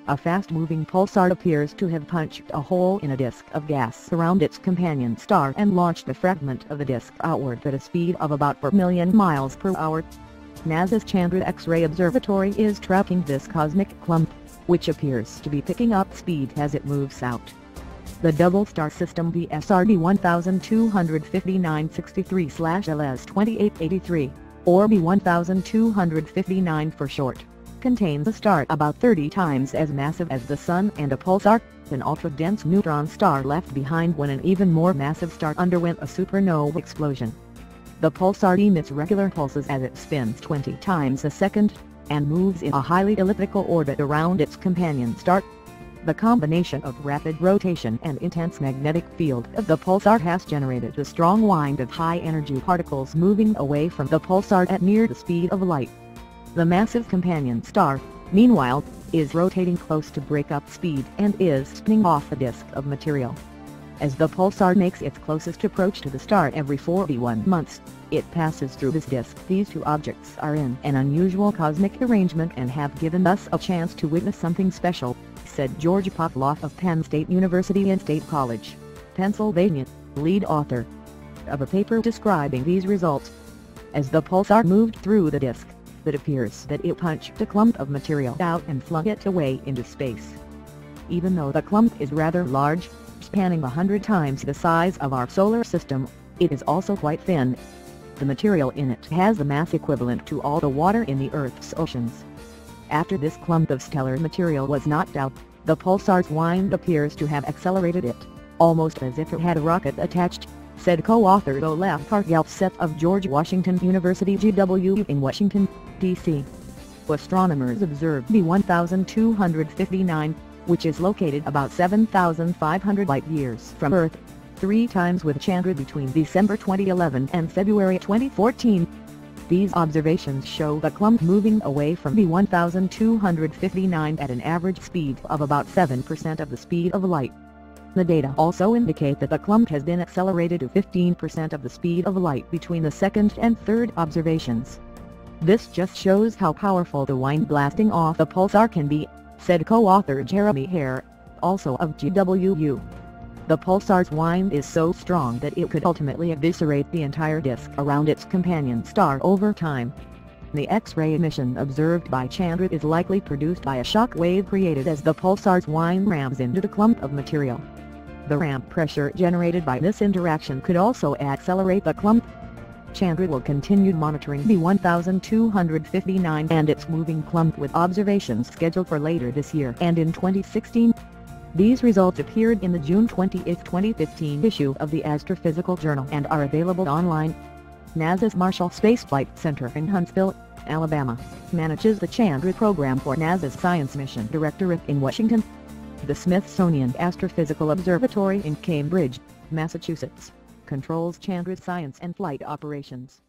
a fast-moving pulsar appears to have punched a hole in a disk of gas around its companion star and launched a fragment of the disk outward at a speed of about 4 million miles per hour. NASA's Chandra X-ray Observatory is tracking this cosmic clump, which appears to be picking up speed as it moves out. The double star system PSR B1259-63/LS2883, or B1259 for short, contains a star about 30 times as massive as the Sun and a pulsar, an ultra-dense neutron star left behind when an even more massive star underwent a supernova explosion. The pulsar emits regular pulses as it spins 20 times a second, and moves in a highly elliptical orbit around its companion star. The combination of rapid rotation and intense magnetic field of the pulsar has generated a strong wind of high-energy particles moving away from the pulsar at near the speed of light. The massive companion star, meanwhile, is rotating close to breakup speed and is spinning off a disk of material. As the pulsar makes its closest approach to the star every 41 months, it passes through this disk. These two objects are in an unusual cosmic arrangement and have given us a chance to witness something special, said George Poploff of Penn State University and State College, Pennsylvania, lead author of a paper describing these results. As the pulsar moved through the disk, it appears that it punched a clump of material out and flung it away into space. Even though the clump is rather large, spanning 100 times the size of our solar system, it is also quite thin. The material in it has the mass equivalent to all the water in the Earth's oceans. After this clump of stellar material was knocked out, the pulsar's wind appears to have accelerated it, almost as if it had a rocket attached, said co-author Olaf Kargelset of George Washington University GW in Washington, D.C. Astronomers observed B1259, which is located about 7,500 light-years from Earth, 3 times with Chandra between December 2011 and February 2014. These observations show the clump moving away from B1259 at an average speed of about 7% of the speed of light. The data also indicate that the clump has been accelerated to 15% of the speed of light between the second and third observations. This just shows how powerful the wind blasting off the pulsar can be, said co-author Jeremy Hare, also of GWU. The pulsar's wind is so strong that it could ultimately eviscerate the entire disk around its companion star over time. The X-ray emission observed by Chandra is likely produced by a shock wave created as the pulsar's wind rams into the clump of material. The ramp pressure generated by this interaction could also accelerate the clump. Chandra will continue monitoring B1259 and its moving clump with observations scheduled for later this year and in 2016. These results appeared in the June 28, 2015 issue of the Astrophysical Journal and are available online. NASA's Marshall Space Flight Center in Huntsville, Alabama, manages the Chandra program for NASA's Science Mission Directorate in Washington. The Smithsonian Astrophysical Observatory in Cambridge, Massachusetts, controls Chandra's science and flight operations.